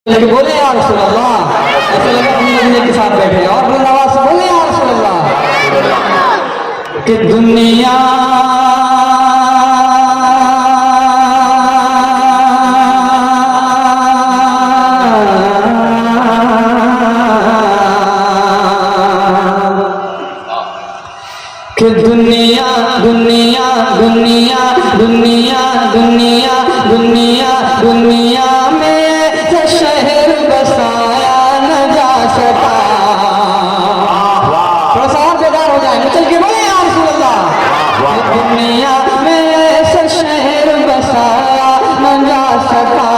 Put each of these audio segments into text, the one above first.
लेकिन बोले यार रसूल अल्लाह, ऐसे लगे अपनी नबी के साथ बैठे और बुलंद आवाज से बोले यार रसूल अल्लाह कि दुनिया कि दुनिया दुनिया दुनिया दुनिया दुनिया दुनिया दुनिया में शहर बसाया न जा सका। थोड़ा सा और बेदार हो जाए, चल के बोले यार रसूल अल्लाह, दुनिया में ऐसा शहर बसाया न जा सका,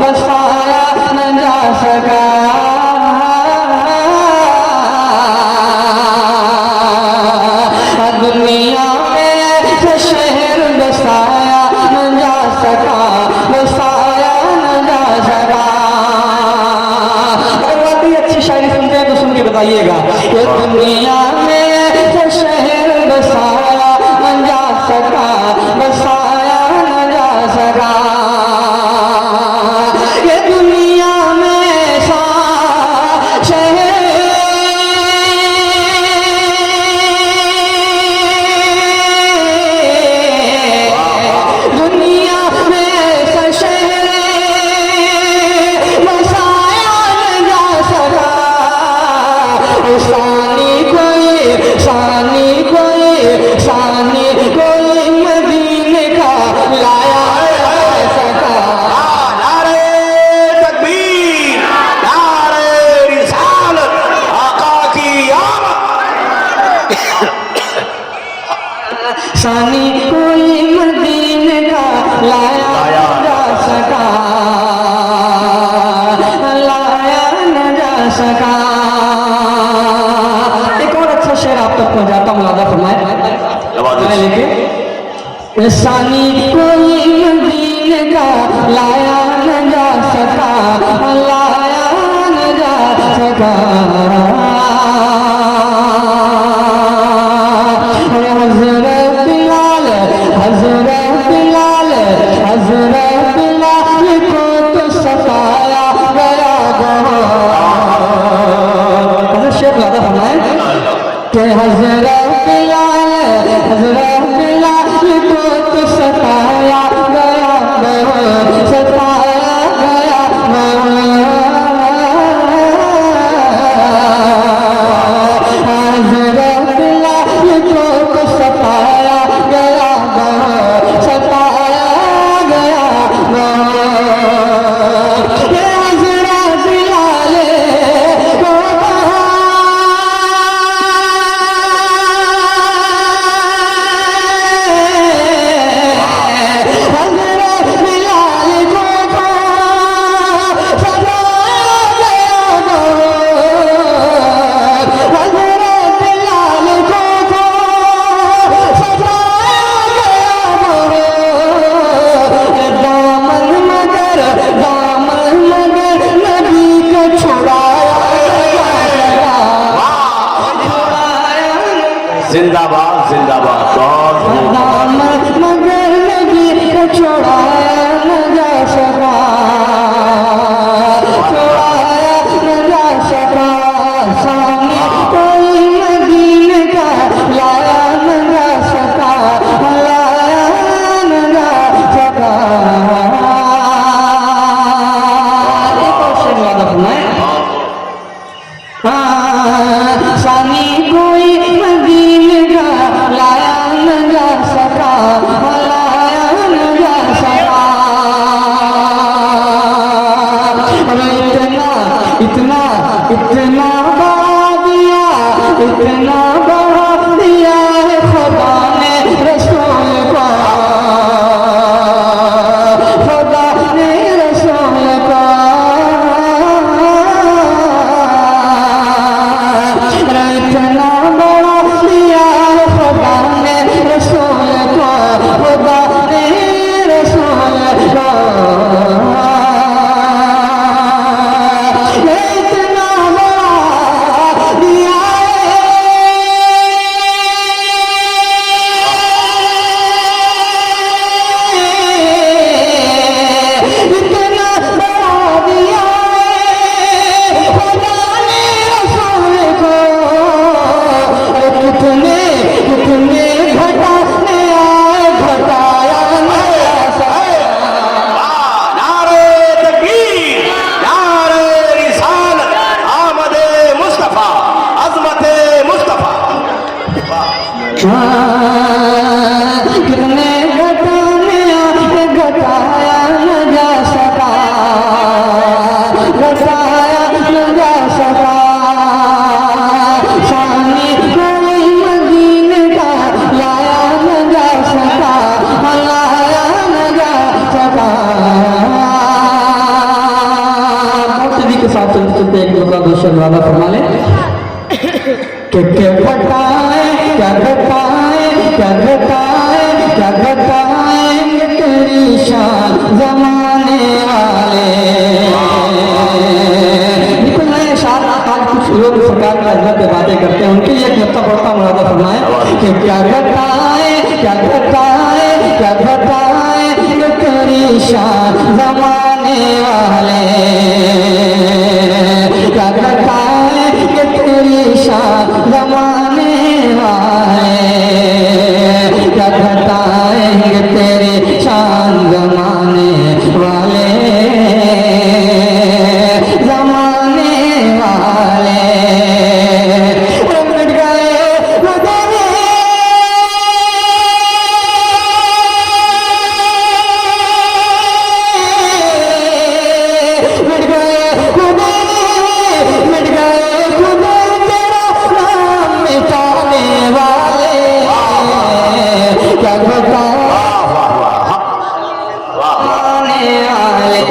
बसाया न जा सका। दुनिया में ऐसा शहर बसाया न जा सका, बसाया न जा सका। अच्छी शायरी सुनते हैं तो सुन के बताइएगा। ये दुनिया में ऐसा शहर बसाया न जा सका, बसाया न जा सका। ये दुनिया में ऐसा शहर दुनिया में ऐसा शहर बसाया न जा सका। सानी कोई मदीने का लाया सका। नारे तकबीर, नारे रिसालत, आका की आमद। सानी कोई मदीने का लाया न जा सका, लाया न जा सका। एक और अच्छा शेर आप तक पहुंचाता हूँ, लादा फरमाए लेके। सानी कोई मदीने का लाया न जा सका, लाया न जा सका। हज़रत बिलाल, हज़रत बिलाल, हज़रत बिलाल को तो सताया गया बहुत। शेर लादा फरमाए कि हज़रत बिलाल, हज़रत बिलाल को तो सताया गया बहुत, सताया गया हज़रत बिलाल को तो सताया गया बहुत, सताया गया बहुत। ये हज़रत बिलाल को हज़रत बिलाल को सताया गया बहुत, हज़रत बिलाल को सताया गया बहुत। दामन मगर नबी को छुड़ाया गया, छुड़ाया जिंदाबाद जिंदाबाद। बहुत दामन मगर नबी को छुड़ाया न जा सका, छुड़ाया न जा सका। सानी कोई मदीने का लाया न जा सका, लाया न जा सका। एक और शेर याद रखना है। सानी कोई मदीने का लाया न जा सका, लाया न जा सका। इतना इतना इतना बढ़ा दिया, इतना बढ़ा दिया है खुदा ने रसूल को, खुदा ने रसूल को। इतना बड़ा दिया है खुदा ने रसूल को, खुदा ने रसूल को। इतना बड़ा इसके साथ चलते चलते एक लोग दूसरा वादा फरमा ले कि क्या घटाए क्या घटाए क्या घटाए क्या घटाएंगे तेरी शान जमाने वाले। बिल्कुल नए शान आज कुछ लोग सरकार की अजमत पे बातें करते हैं, उनके लिए एक नुक्ता पढ़ता मुरादा फरमाए कि क्या घटाए क्या घटाए क्या घटाएंगे तेरी शान जमाने वाले। क्या घटाएंगे तेरी शान जमाने वाले। क्या घटाएंगे तेरी शान जमाने वाले जमाने वाले। मिट गए मिट गए मिट गए खुदा तेरा नाम मिटाने वाले। क्या घटाने वाले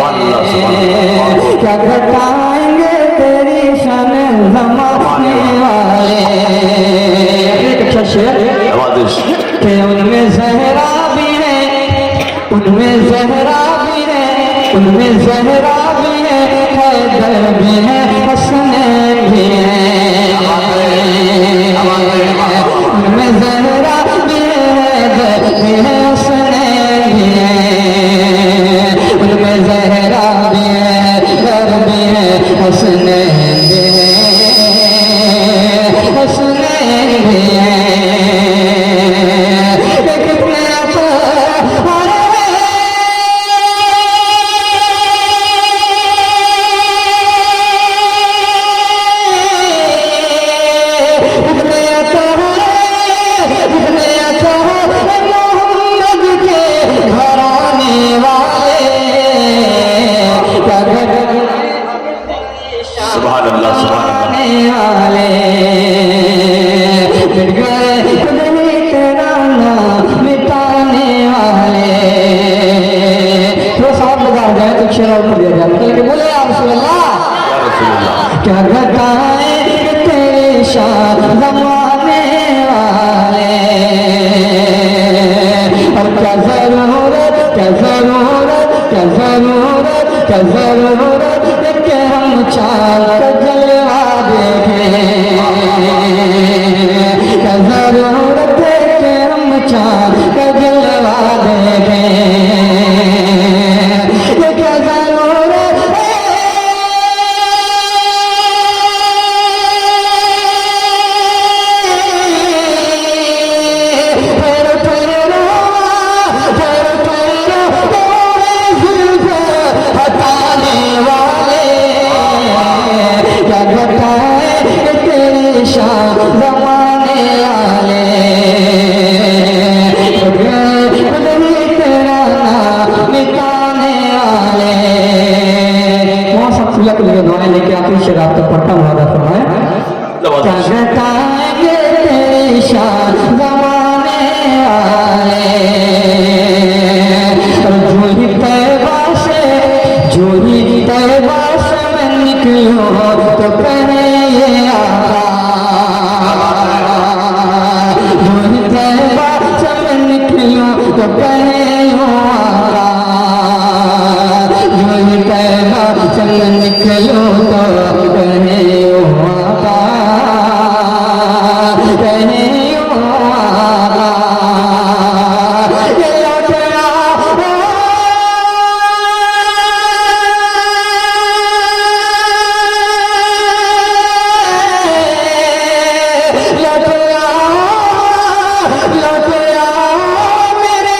क्या घटाएंगे तेरी शान जमाने वाले। एक अच्छा शेर कि उनमें जहरा भी है उनमें जहरा भी है उनमें जहरा भी है हैदर भी है हसनैन भी है। उनमें जहरा भी है हैदर भी है हसनैन भी है। उनमें जहरा भी है हैदर भी है हसनैन भी है हसनैन भी है। कितने क्या घटाएंगे तेरी शान जमाने वाले। और क्या जरूरत क्या जरूरत क्या जरूरत क्या जरूरत कि हम चांद का जलवा देखें। क्या जरूरत है कि हम चांद का जलवा देखें। ये क्या जरूरत है जमाने वाले। तेरा नाम मिटाने वाले। वहाँ सब खुला के लिए दुआएं लेके आखिरी शेर आप तक पढ़ता मुरादा फरमाए। क्या घटाएंगे तेरी शान जमाने वाले। जो ही तैबा से मैं निकलो तो कहे ये आका। निकलो तो कहे हो आका। जो कहना चल निकलो तो कहे हो आका कहे हो आका। ये लौटना लौटया लौटया मेरे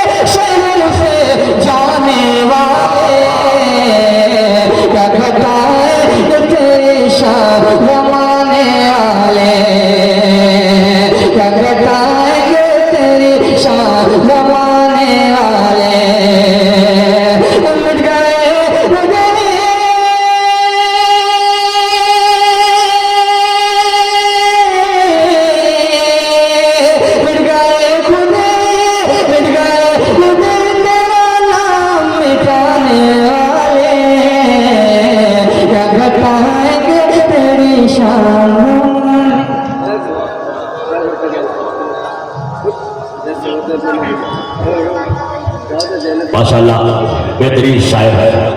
बेहतरीन शायर है।